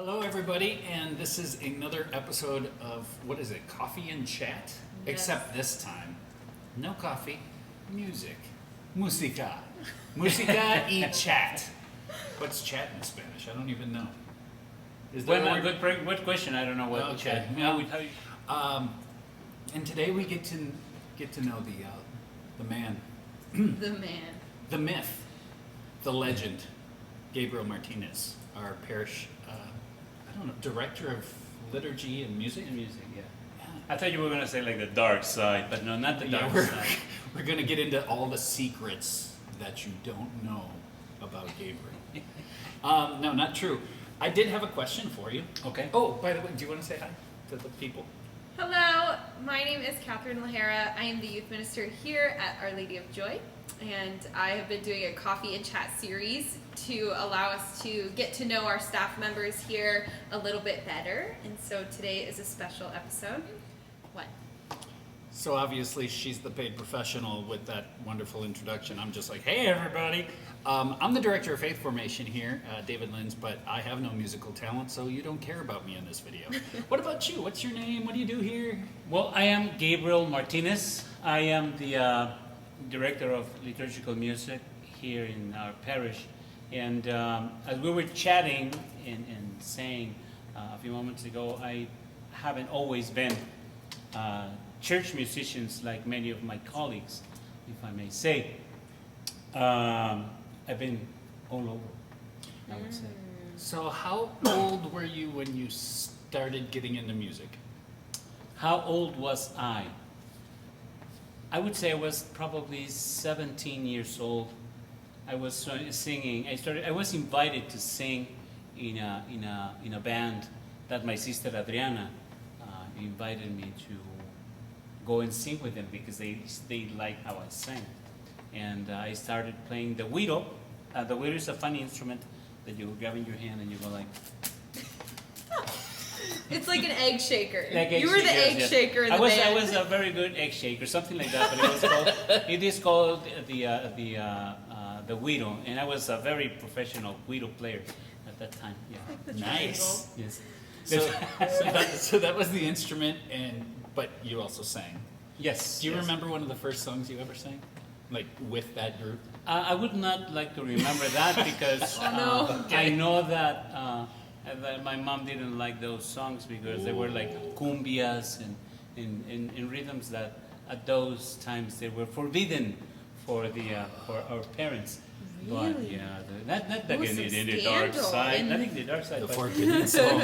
Hello, everybody, and this is another episode of what is it, Coffee and Chat? Yes. Except this time, no coffee, music, música, música y chat. What's chat in Spanish? I don't even know. Is there Well, a word? good question. I don't know what. Okay. And today we get to know the man, The man. the myth, the legend, Gabriel Martinez, our parish, I don't know, director of liturgy and music. Music, yeah. I thought you were gonna say like the dark side, but no, not the dark side. We're going to get into all the secrets that you don't know about Gabriel. No, not true. I did have a question for you. Okay. Oh, by the way, do you want to say hi to the people? Hello, my name is Catherine Lahara. I am the youth minister here at Our Lady of Joy, and I have been doing a coffee and chat series to allow us to get to know our staff members here a little bit better. And so today is a special episode. What? So obviously she's the paid professional with that wonderful introduction. I'm just like, hey everybody. I'm the director of faith formation here, David Linz, but I have no musical talent, so you don't care about me in this video. What about you? What's your name? What do you do here? Well, I am Gabriel Martinez. I am the director of liturgical music here in our parish. And as we were chatting and saying a few moments ago, I haven't always been church musicians like many of my colleagues, if I may say. I've been all over, I would say. So how old were you when you started getting into music? How old was I? I would say I was probably 17 years old. I was singing. I was invited to sing in a band that my sister Adriana invited me to go and sing with them because they liked how I sang. And I started playing the güiro. The güiro is a funny instrument that you grab in your hand and you go like. It's like an egg shaker. Like egg You were the shakers, egg yes. shaker in the I band. was a very good egg shaker, something like that. But it is called the güiro, and I was a very professional güiro player at that time. Yeah. The Nice. Yes. So that was the instrument, but you also sang. Yes. Do you yes. remember one of the first songs you ever sang? Like with that group? I would not like to remember that because Oh, no. I know that my mom didn't like those songs because they were like cumbias and rhythms that at those times they were forbidden for our parents. But Really? yeah, not There was in some the dark scandal side. in- Not in the dark side. The but forbidden song.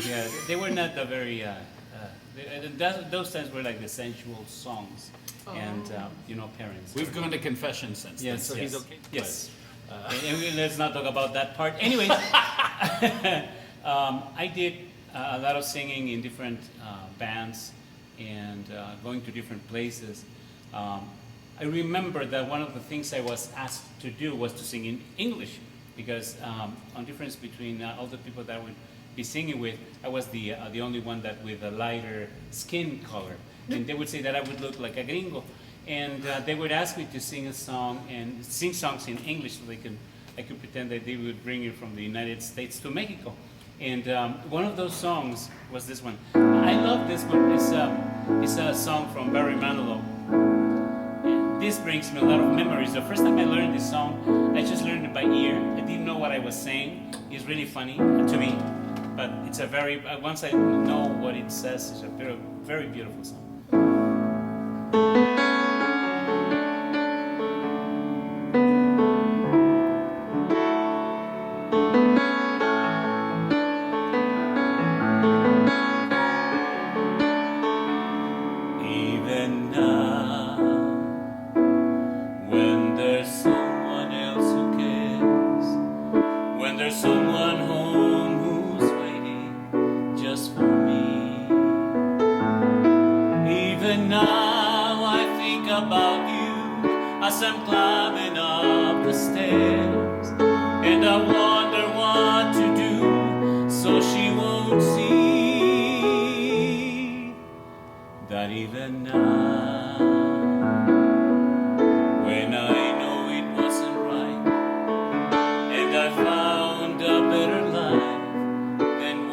yeah, they were not the very. Those times were like the sensual songs, and parents. We've gone to confession since then, Yes, so yes. he's okay. Yes. Let's not talk about that part. Anyways, I did a lot of singing in different bands and going to different places. I remember that one of the things I was asked to do was to sing in English because on difference between all the people that I would be singing with, I was the only one that with a lighter skin color. And they would say that I would look like a gringo. And they would ask me to sing a song and sing songs in English so I could pretend that they would bring it from the United States to Mexico. And one of those songs was this one. I love this one. It's a song from Barry Manilow. And this brings me a lot of memories. The first time I learned this song, I just learned it by ear. I didn't know what I was saying. It's really funny to me. But it's a very, once I know what it says, it's a very, very beautiful song. Even now, when there's someone else who cares, when there's someone home who's waiting just for me, even now I think about you as I'm climbing up the stairs, and I wonder what to do so she won't see that even now, when I know it wasn't right, and I found a better life than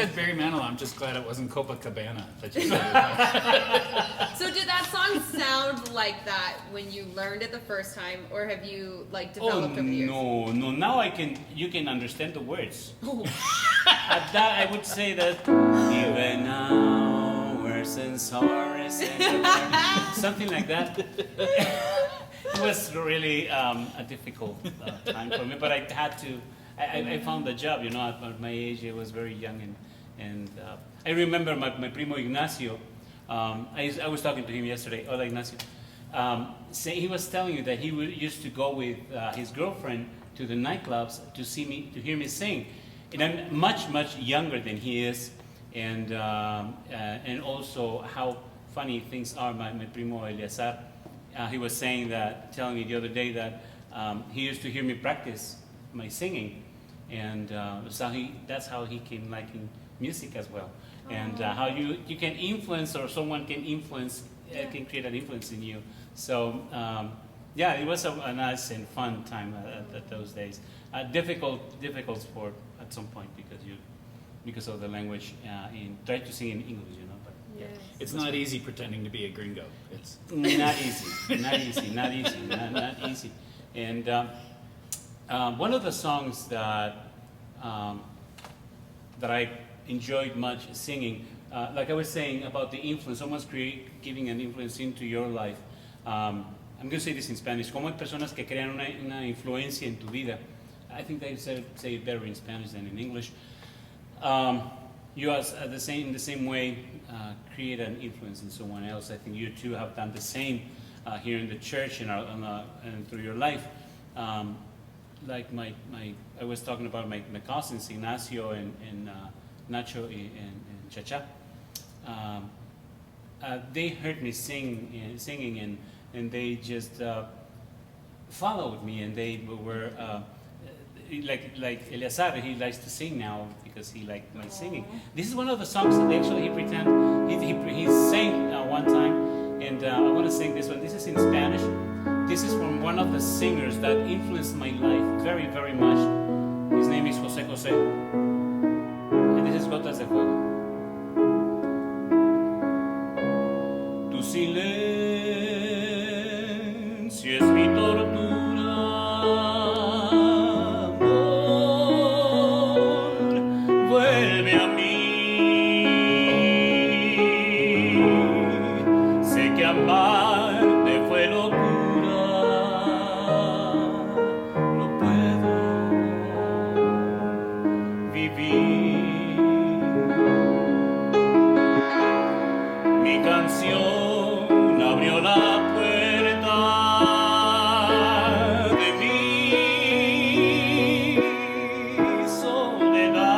said Barry Manilow, I'm just glad it wasn't Copacabana that you said. So did that song sound like that when you learned it the first time, or have you like developed over the years? No. Now you can understand the words. At that, I would say that even now we're sorry, something like that. It was really a difficult time for me, but I had to. I found a job, at my age. I was very young, and I remember my primo Ignacio. I was talking to him yesterday. Hola, Ignacio. He was telling you that he used to go with his girlfriend to the nightclubs to hear me sing. And I'm much younger than he is, and also how funny things are. My primo Eleazar, he was telling me the other day that he used to hear me practice my singing, and that's how he came liking music as well. And how you can influence, or someone can influence, can create an influence in you. So it was a nice and fun time at those days. Difficult sport at some point because of the language. Try to sing in English, but Yes. It's not easy pretending to be a gringo. It's not easy. And one of the songs that I enjoyed much singing, like I was saying about the influence, someone's giving an influence into your life. I'm going to say this in Spanish. Como hay personas que crean una influencia en tu vida. I think they say it better in Spanish than in English. You are in the same way create an influence in someone else. I think you too have done the same here in the church and through your life. Like I was talking about my cousins Ignacio and Nacho and Chacha. They heard me singing and they just followed me, and they were like Eleazar. He likes to sing now because he liked my singing. This is one of the songs that actually he sang one time, and I want to sing this one. This is in Spanish. This is from one of the singers that influenced my life very, very much. His name is José José, and this is Gotas de Fuego. Tu silencio es mi tortura, amor, vuelve a mí. Sé que amarte fue locura, no puedo vivir. Mi canción abrió la puerta de mi soledad,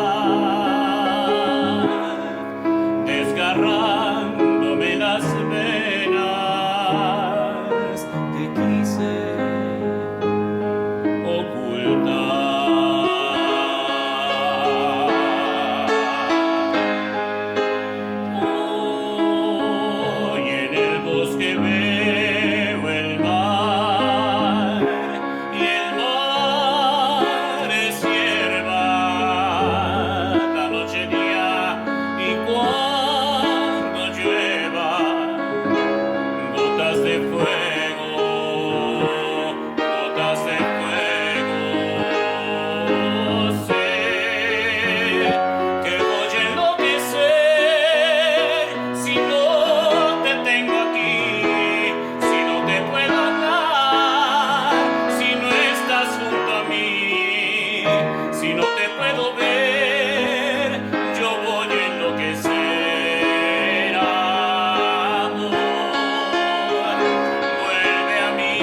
desgarrándome las venas, te quise ocultar. Hoy en el bosque veo el mar, y el mar es hierba, la noche día, y cuando llueva, gotas de fuego, gotas de fuego. Sé que voy a enloquecer si no te tengo aquí, si no te puedo hablar, si no estás junto a mí, si no te puedo ver, yo voy a enloquecer. Amor, vuelve a mí.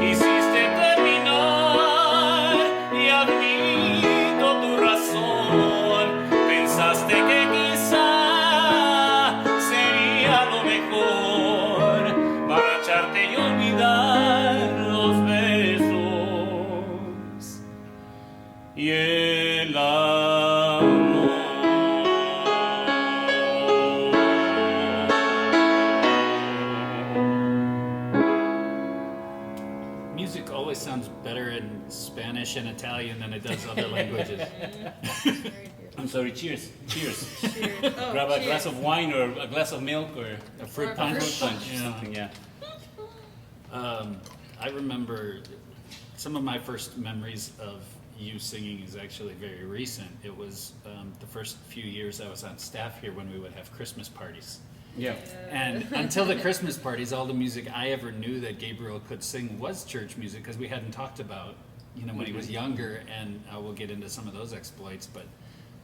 Quisiste terminar y admito tu razón. Pensaste que quizá sería lo mejor, marcharte y olvidar los besos y el amor. music always sounds better in Spanish and Italian than it does other languages. Very beautiful. I'm sorry, cheers. Cheers. Oh, Grab a cheers. glass of wine or a glass of milk or A fruit Or a punch. fruit punch. or something, yeah. I remember some of my first memories of you singing is actually very recent. It was the first few years I was on staff here when we would have Christmas parties. Yeah. And until the Christmas parties, all the music I ever knew that Gabriel could sing was church music because we hadn't talked about, when he was younger, and we'll get into some of those exploits. But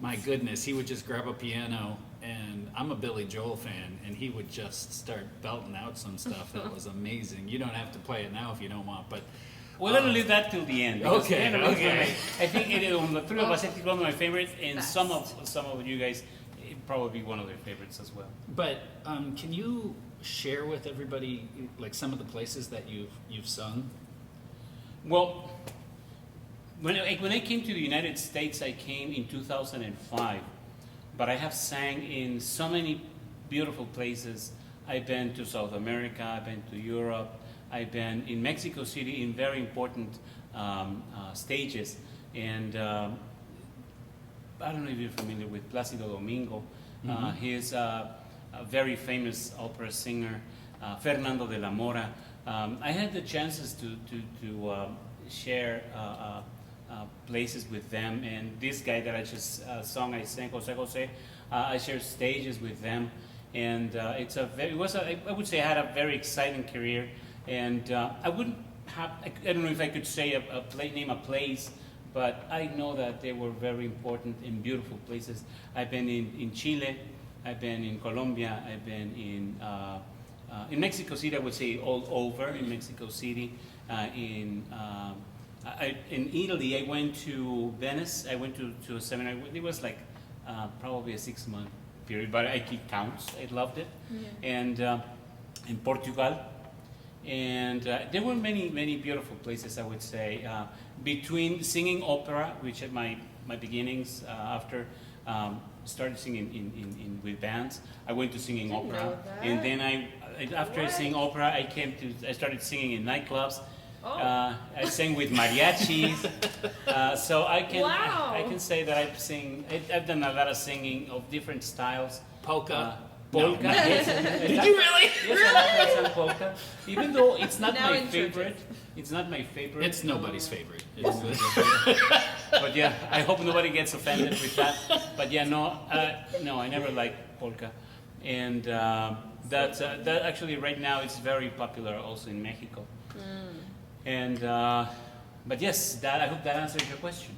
my goodness, he would just grab a piano, and I'm a Billy Joel fan, and he would just start belting out some stuff that was amazing. You don't have to play it now if you don't want, but We're gonna leave that till the end. because Okay, the end of it is okay. I think on the three of us, I think one of my favorites, and Best. some of you guys, it'd probably be one of their favorites as well. But can you share with everybody like some of the places that you've sung? Well, when I came to the United States, I came in 2005, but I have sang in so many beautiful places. I've been to South America, I've been to Europe, I've been in Mexico City in very important stages, and I don't know if you're familiar with Plácido Domingo. He's a very famous opera singer, Fernando de la Mora. I had the chances to share places with them, and this guy that I just I sang Jose. I shared stages with them, and I would say I had a very exciting career, and I wouldn't have, I don't know if I could say name a place, but I know that they were very important and beautiful places. I've been in Chile, I've been in Colombia, I've been in Mexico City. I would say all over in Mexico City. In Italy, I went to Venice. I went to a seminar. It was like probably a 6-month period, but it counts. I loved it. Yeah. And in Portugal, and there were many beautiful places. I would say between singing opera, which at my beginnings after started singing in with bands, I went to singing Didn't opera, know that. and then after I sang opera, I started singing in nightclubs. Oh. I sang with mariachis, so I Wow. can say that I've done a lot of singing of different styles. Polka. Polka. No. Yes. Did you really? Yes, I sang polka. Even though it's not Now my in churches. favorite. It's not my favorite. It's nobody's favorite. But yeah, I hope nobody gets offended with that. But yeah, no, I never liked polka, and that actually right now it's very popular also in Mexico. And but yes, I hope that answers your question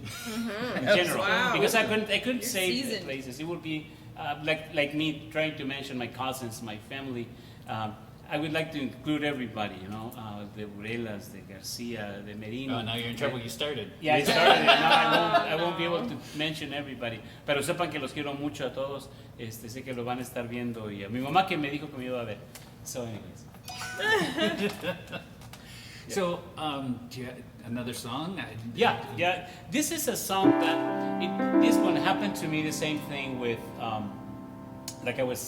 in general. Wow. Because I couldn't You're say seasoned. places. It would be like me trying to mention my cousins, my family. I would like to include everybody, the Urelas, the Garcia, the Merino. Oh, now you're in trouble. You started. Yeah, I started it. Now I won't be able to mention everybody. Pero sepan que los quiero mucho a todos. Sé que lo van a estar viendo. Y a mi mamá que me dijo que me iba a ver. So anyways. So, do you have another song? Yeah. This is a song that this one happened to me the same thing with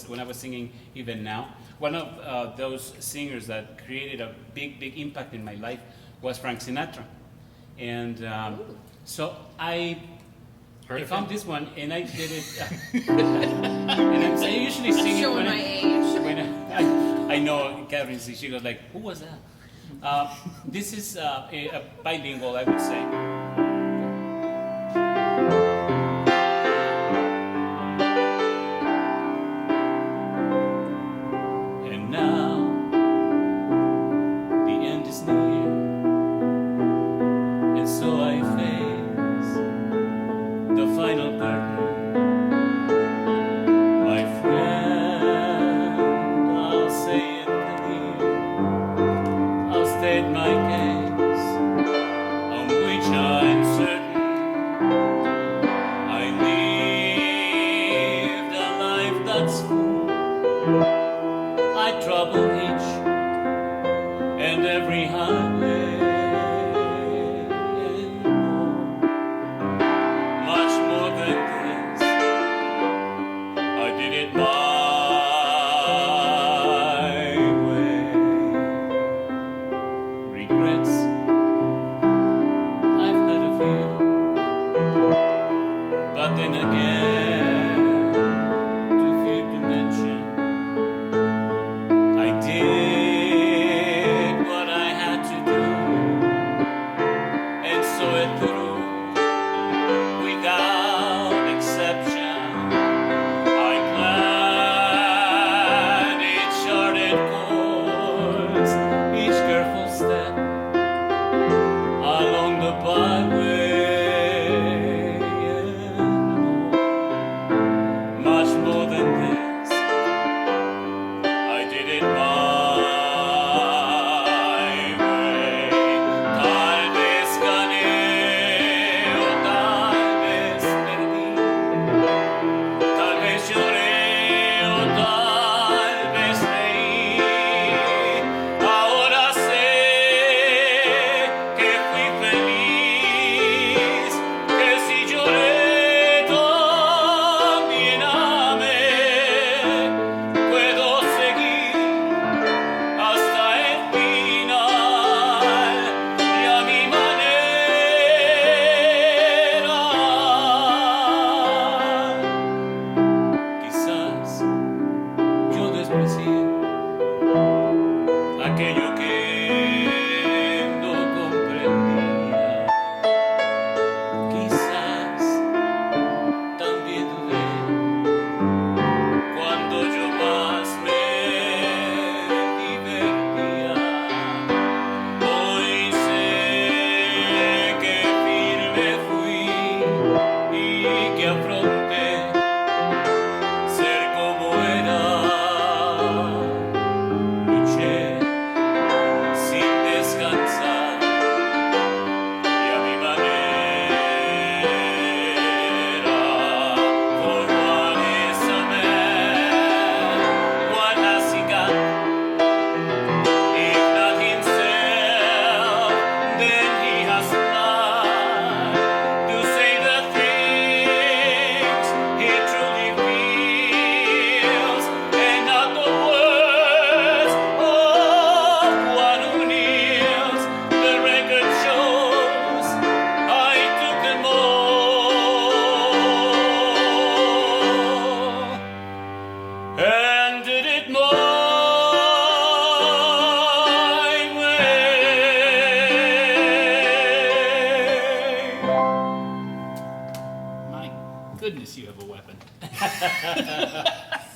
when I was singing Even Now. One of those singers that created a big impact in my life was Frank Sinatra, and so I found this one and I did it. And I usually sing it Showing when my age. when I know Catherine. She goes like, "Who was that?" This is a bilingual, I would say. And now the end is near, and so I face the final curtain. My friend, I'll say it clear, I'll state my case, on which I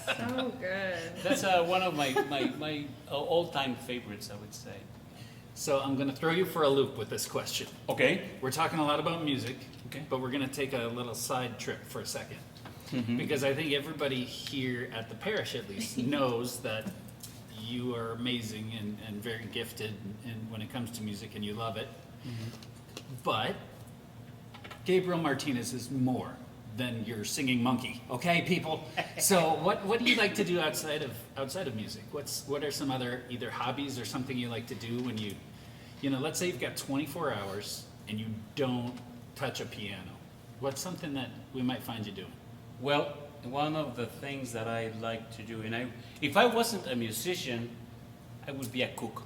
So good. That's one of my all-time favorites, I would say. So I'm going to throw you for a loop with this question. Okay. We're talking a lot about music, Okay. but we're going to take a little side trip for a 2nd. Because I think everybody here at the parish, at least, knows that you are amazing and very gifted and when it comes to music, and you love it. But Gabriel Martinez is more than your singing monkey, okay, people? So what do you like to do outside of music? What are some other either hobbies or something you like to do when you know, let's say you've got 24 hours and you don't touch a piano. What's something that we might find you doing? Well, one of the things that I like to do, and if I wasn't a musician, I would be a cook.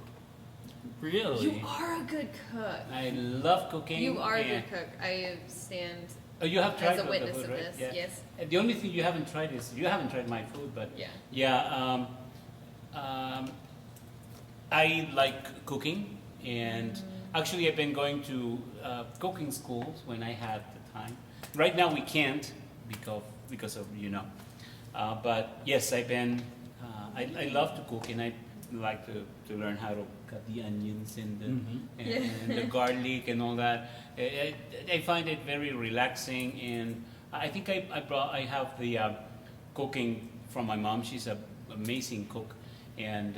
Really? You are a good cook. I love cooking. You are a and- good cook. I stand Oh, you have tried as a the witness food, of right? this. Yeah. Yes. And the only thing you haven't tried is you haven't tried my food, but Yeah. I like cooking, and actually I've been going to cooking schools when I had the time. Right now we can't because of but yes, I've been. I love to cook, and I like to learn how to cut the onions and the garlic and all that. I find it very relaxing, and I think I have the cooking from my mom. She's an amazing cook, and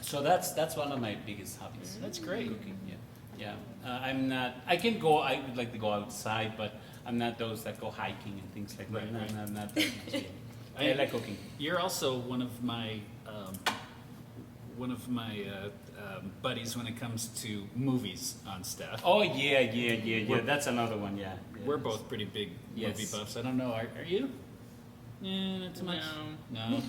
so that's one of my biggest hobbies. That's great. Cooking, yeah. I'm not. I can go. I would like to go outside, but I'm not those that go hiking and things like that. Right, right. I'm not that much. I like cooking. You're also one of my buddies when it comes to movies on staff. Oh yeah. We're- That's another one. Yeah. We're both pretty big movie Yes. buffs. I don't know. Are you? Yeah, not too much. No.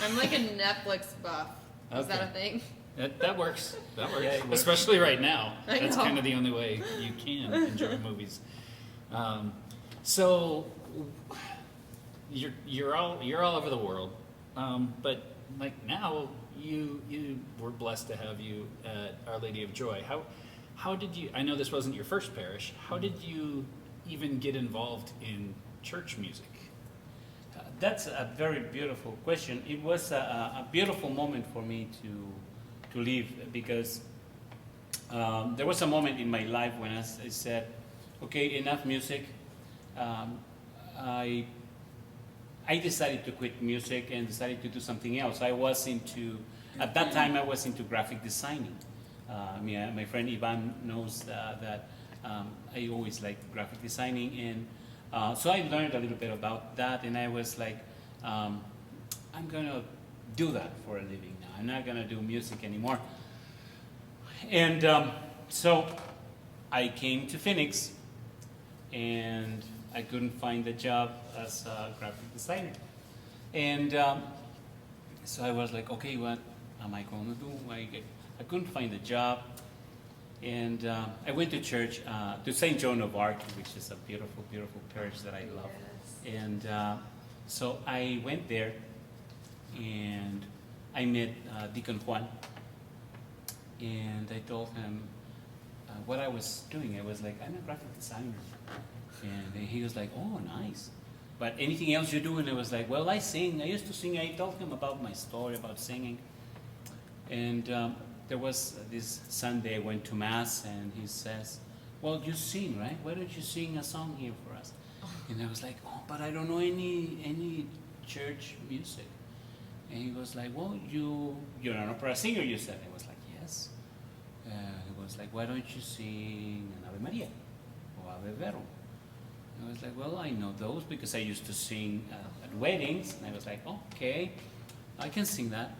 I'm like a Netflix buff. Is that a Okay. thing? That works. That works. Yeah, it works. Especially right now. I That's know. kind of the only way you can enjoy movies. So you're all over the world, but like now we're blessed to have you at Our Lady of Joy. How did you? I know this wasn't your first parish. How did you even get involved in church music? That's a very beautiful question. It was a beautiful moment for me to live, because there was a moment in my life when I said, okay, enough music. I decided to quit music and decided to do something else. At that time I was into graphic designing. My friend Ivan knows that I always liked graphic designing, and so I learned a little bit about that, and I was like, I'm gonna do that for a living now. I'm not gonna do music anymore. And so I came to Phoenix, and I couldn't find a job as a graphic designer. And so I was like, okay, what am I going to do? I couldn't find a job. And I went to church, to St. Joan of Arc, which is a beautiful, beautiful parish that I love. Yes. And so I went there, and I met Deacon Juan. And I told him what I was doing. I was like, I'm a graphic designer. And he was like, oh, nice. But anything else you do? And I was like, well, I sing. I used to sing. I told him about my story about singing. And there was this Sunday I went to Mass, and he says, well, you sing, right? Why don't you sing a song here for us? And I was like, oh, but I don't know any church music. And he was like, well, you're an opera singer, you said. I was like, yes. He was like, why don't you sing an Ave Maria or Ave Vero? I was like, well, I know those because I used to sing at weddings. And I was like, okay, I can sing that.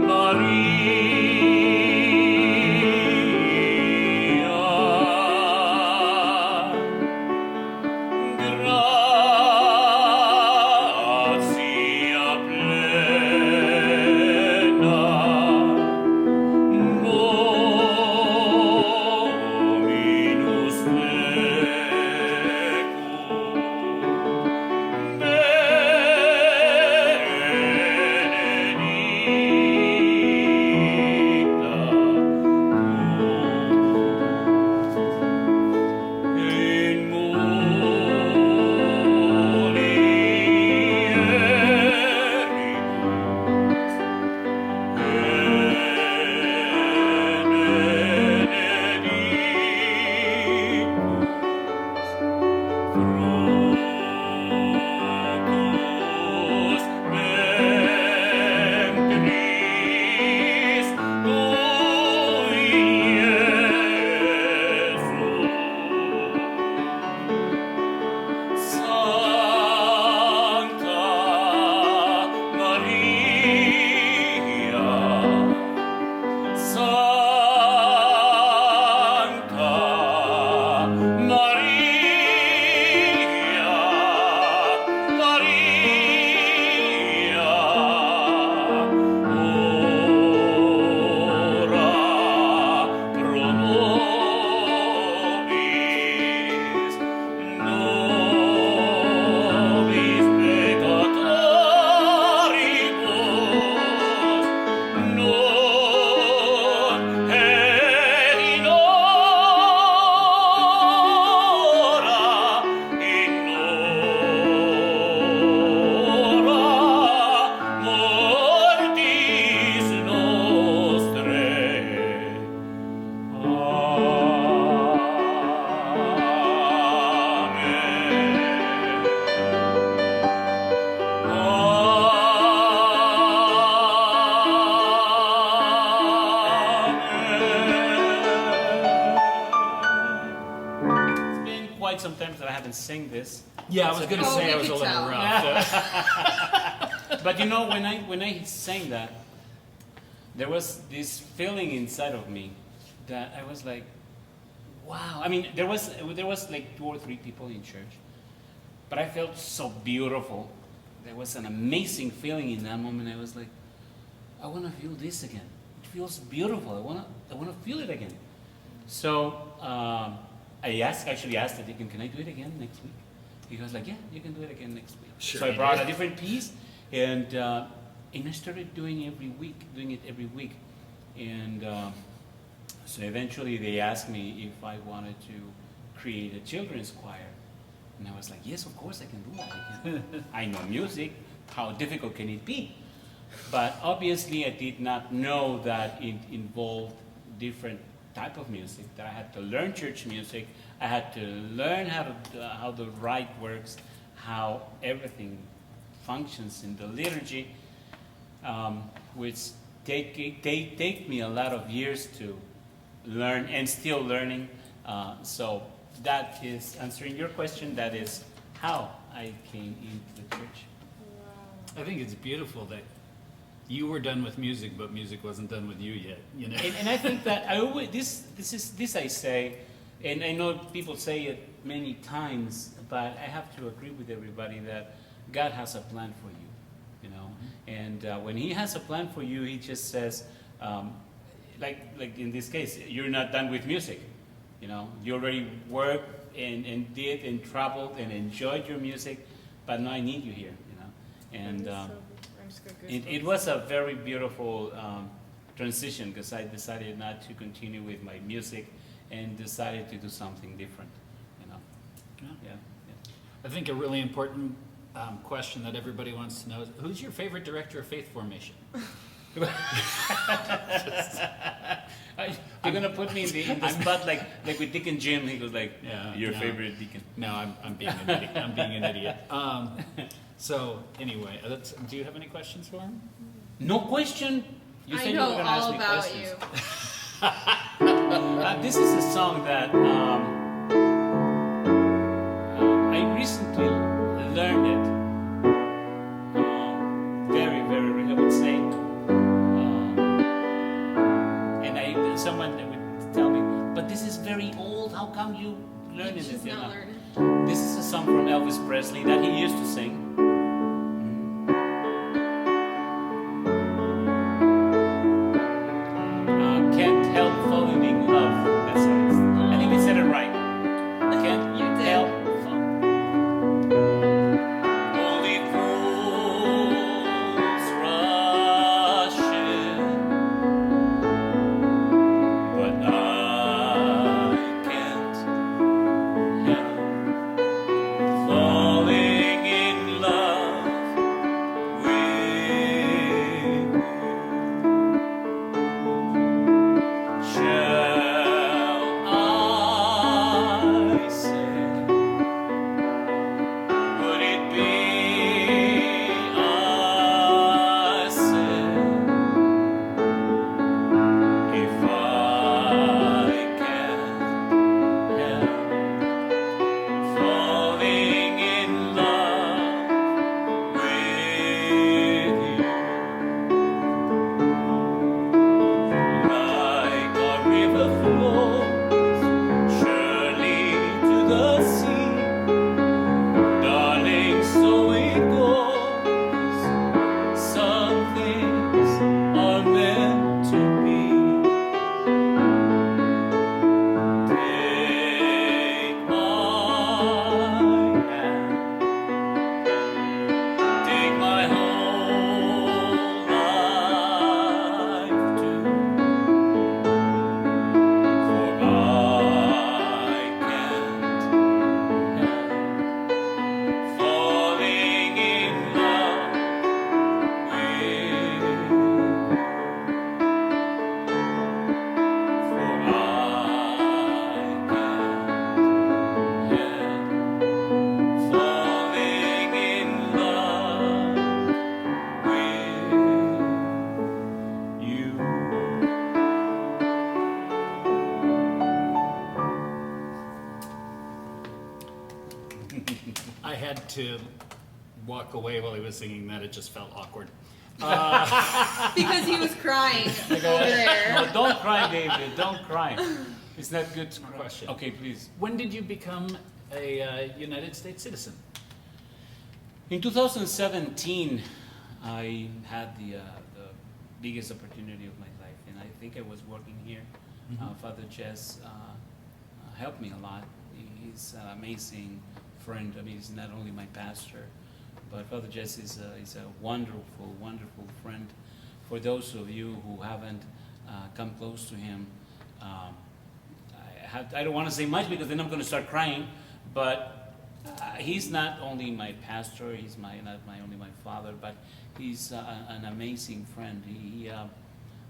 Maria, annoyed sometimes that I haven't sang this. Yeah, I was going to Oh, say we I was a could little tell. rough. But you know, when I sang that, there was this feeling inside of me that I was like, wow. I mean, there was like 2 or 3 people in church, but I felt so beautiful. There was an amazing feeling in that moment. I was like, I want to feel this again. It feels beautiful. I want to feel it again. So I actually asked the deacon, can I do it again next week? He was like, yeah, you can do it again next week. Sure So I you brought did. a different piece, and I started doing it every week. And so eventually they asked me if I wanted to create a children's choir. And I was like, yes, of course I can do that. I know music. How difficult can it be? But obviously I did not know that it involved different type of music, that I had to learn church music. I had to learn how the rite works, how everything functions in the liturgy, which take me a lot of years to learn, and still learning. So that is answering your question. That is how I came into the church. I think it's beautiful that you were done with music, but music wasn't done with you yet. You know. And I think that I always this I say, and I know people say it many times, but I have to agree with everybody that God has a plan for you, you know. And when He has a plan for you, He just says, like in this case, you're not done with music, you know. You already worked and did and traveled and enjoyed your music, but now I need you here, you know. And it was a very beautiful transition, because I decided not to continue with my music and decided to do something different, you know. Yeah. Yeah. I think a really important question that everybody wants to know is, who's your favorite director of faith formation? You're gonna put me in the spot like with Dick and Jim. He goes like, Yeah, your no. favorite deacon. No, I'm being an idiot. I'm being an idiot. So anyway, do you have any questions for him? No question. You I said you know were gonna ask all me about questions. you. This is a song that I recently learned it. I would say. And someone would tell me, but this is very old. How come you learned it? She's You not know? learning. This is a song from Elvis Presley that he used to sing. Can't help falling in love. That's it. I think I said it right. Can't You did. help Holy fools rush in, but I can't help falling in I had to walk away while he was singing that. It just felt awkward. Because he was crying over there. No, don't cry, David. Don't cry. It's not good to cry. Question. Okay, please. When did you become a United States citizen? In 2017, I had the biggest opportunity of my life, and I think I was working here. Father Jess helped me a lot. He's an amazing friend. I mean, he's not only my pastor, but Father Jess is a wonderful, wonderful friend. For those of you who haven't come close to him, I don't want to say much because then I'm going to start crying, but he's not only my pastor, he's not only my father, but he's an amazing friend.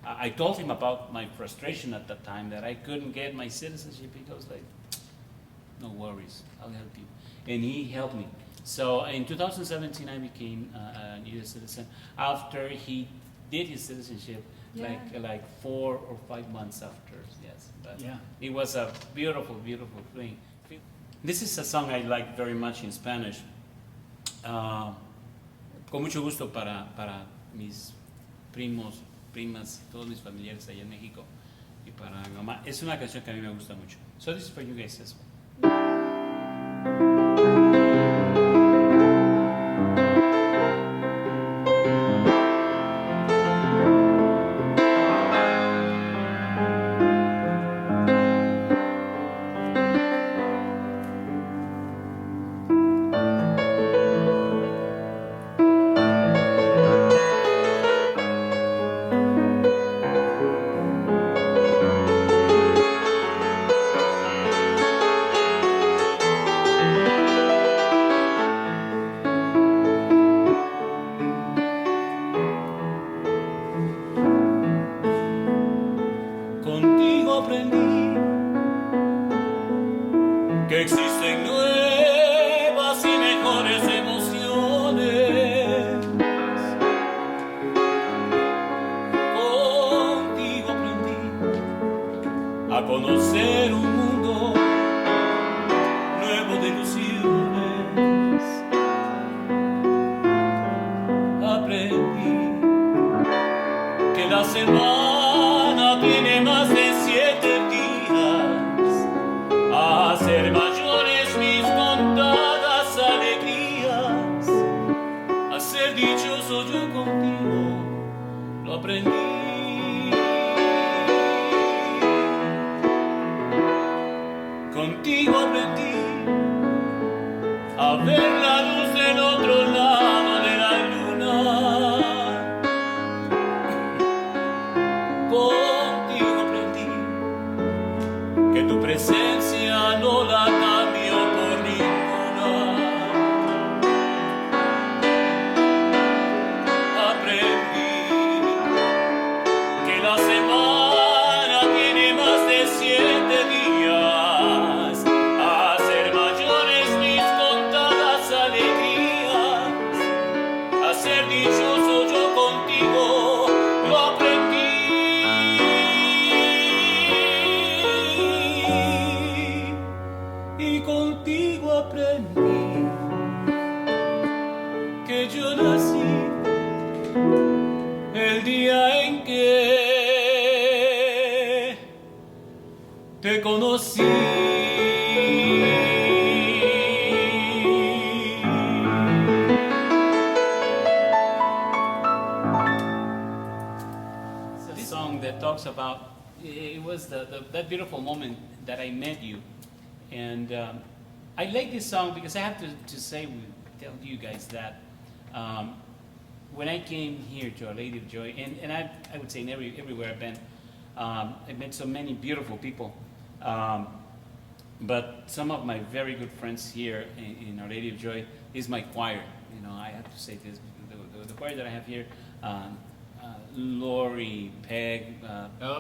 I told him about my frustration at the time that I couldn't get my citizenship. He goes like, no worries, I'll help you. And he helped me. So in 2017, I became a U.S. citizen after he did his citizenship, like 4 or 5 months after. Yes, but it was a beautiful, beautiful thing. This is a song I like very much in Spanish. Con mucho gusto para mis primos, primas, todos mis familiares allá en México y para mi mamá. Es una canción que a mí me gusta mucho. So this is for you guys as well. Que existen nuevas y mejores emociones. Contigo aprendí a conocer un mundo nuevo de ilusiones. Aprendí que la semana tiene más de 7 días, a hacer mayores mis contadas alegrías, a ser dichoso yo contigo, lo aprendí. Contigo aprendí a ver la luz del otro lado de la luna. Contigo aprendí que tu presencia no la cambio por ninguna. Aprendí que la semana tiene más de 7 días, a hacer mayores mis contadas alegrías, a ser dichoso yo contigo, lo aprendí. Y contigo aprendí que yo nací el día en que te conocí. It's a song that talks about, it was that beautiful moment that I met you. And I like this song because I have to tell you guys that when I came here to Our Lady of Joy, and I would say everywhere I've been, I met so many beautiful people. But some of my very good friends here in Our Lady of Joy is my choir. You know, I have to say this, the choir that I have here, Lori, Peg.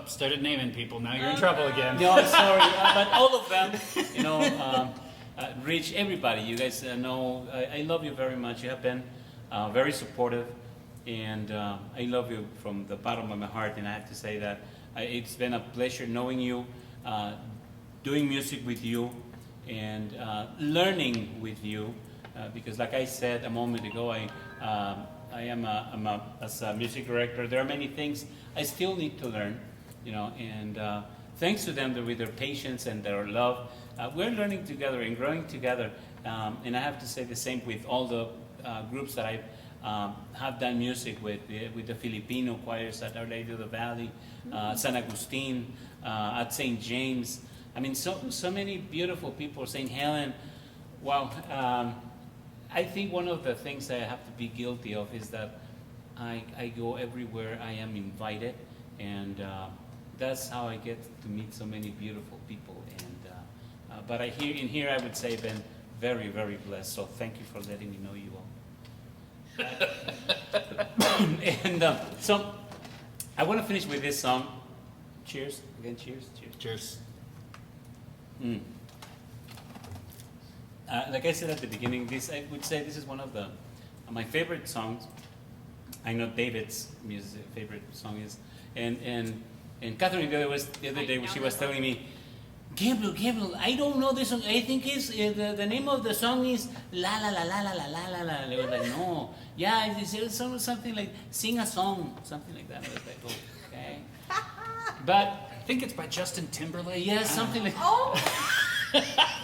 Started naming people. Now you're in trouble again. No, I'm sorry, but all of them, you know, Rich, everybody, you guys know, I love you very much. You have been very supportive, and I love you from the bottom of my heart, and I have to say that it's been a pleasure knowing you, doing music with you, and learning with you, because like I said a moment ago, as a music director, there are many things I still need to learn, and thanks to them with their patience and their love, we're learning together and growing together. And I have to say the same with all the groups that I have done music with the Filipino choirs at Our Lady of the Valley, San Agustin, at St. James. I mean, so many beautiful people. St. Helen. Wow. I think one of the things that I have to be guilty of is that I go everywhere I am invited, and that's how I get to meet so many beautiful people. And but here I would say I've been very, very blessed. So thank you for letting me know you all. And so I want to finish with this song. Cheers again. Cheers. Cheers. Like I said at the beginning, I would say this is one of my favorite songs. I know David's favorite song is, and Catherine the other day when she was telling me, Gabriel, I don't know this song. I think it's the name of the song is La La La La La La La La La. I was like, no, yeah, it's something like sing a song, something like that. I was like, oh, okay, but I think it's by Justin Timberlake. yeah, something like. Oh,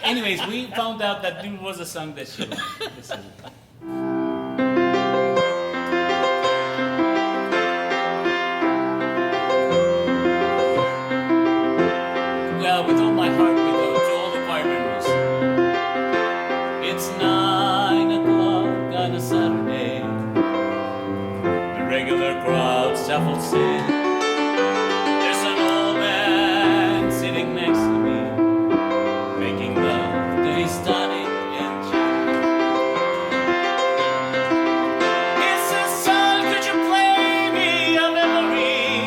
Anyways, we found out that this was a song that she liked. Listen. Well, with all my heart, to all the choir members. It's 9 o'clock on a Saturday. The regular crowd shuffles in. There's an old man sitting next to me, making love to his tonic and gin. He says, son, could you play me a memory?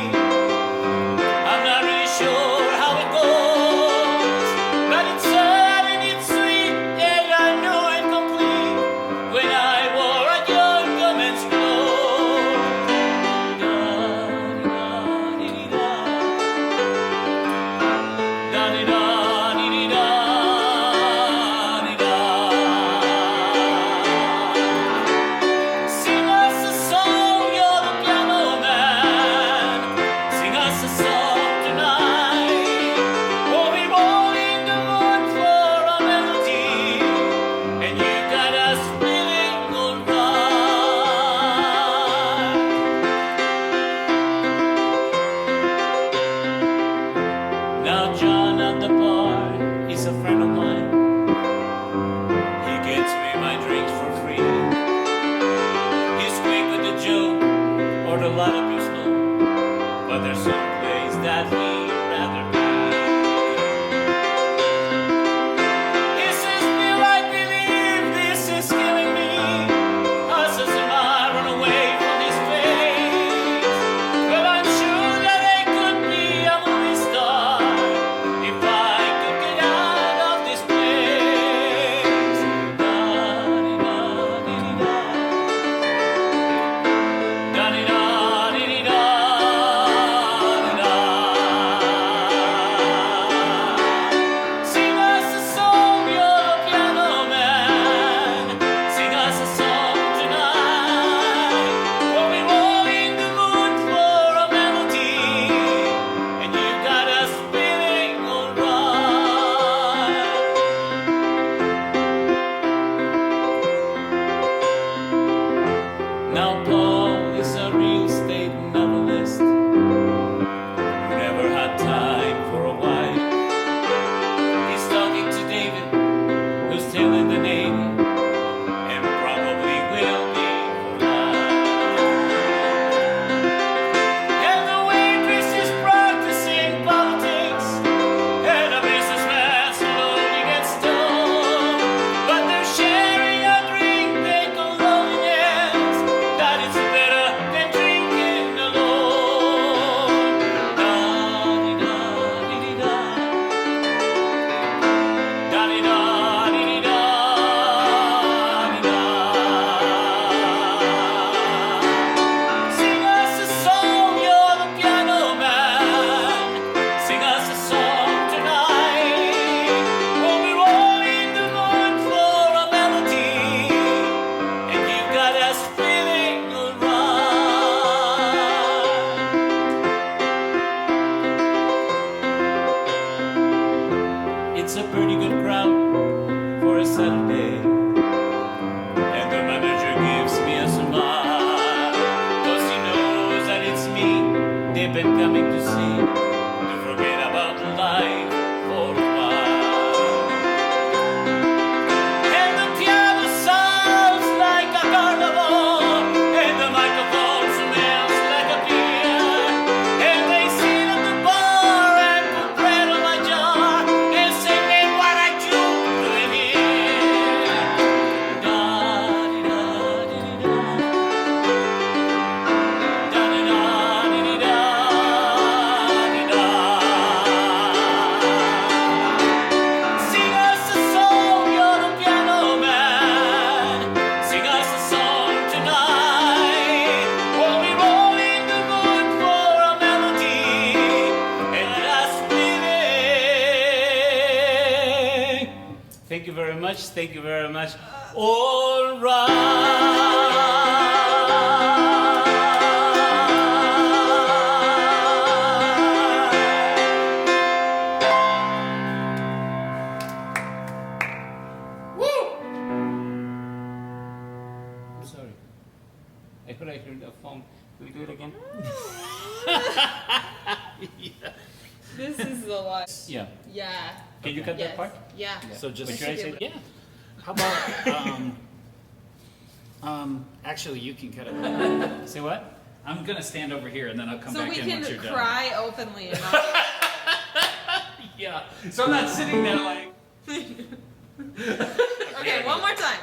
I'm not really sure how it goes, but it's sad and it's sweet, and I know it complete when I wore a young woman's clothes. Da, da, It's a pretty good crowd for a Saturday. And the manager gives me a smile, 'cause he knows that it's me they've been coming to see, to forget about life for a while. And the piano sounds like a carnival, and the microphone smells like a beer. And they sit at the bar and put bread on my jar and say, "Man, what are you doing here?" Da-di-da-di-di-da. Da-di-da-di-di-da-di-da. Sing us a song, you're the piano man. Sing us a song tonight. We'll be rolling the mood for a melody and last feeling. Thank you very much. Thank you very much. All right. Woo! I'm sorry. I thought I heard the phone. Can we do it again? This is a lot. Yeah. Yeah. Can you cut Yes. that part? Yeah. So just What should I say? yeah. How about actually you can cut it. Say what? I'm gonna stand over here and then I'll come So back we in can once you're done. cry openly and all. Yeah. So I'm not sitting there like. Okay, one more time.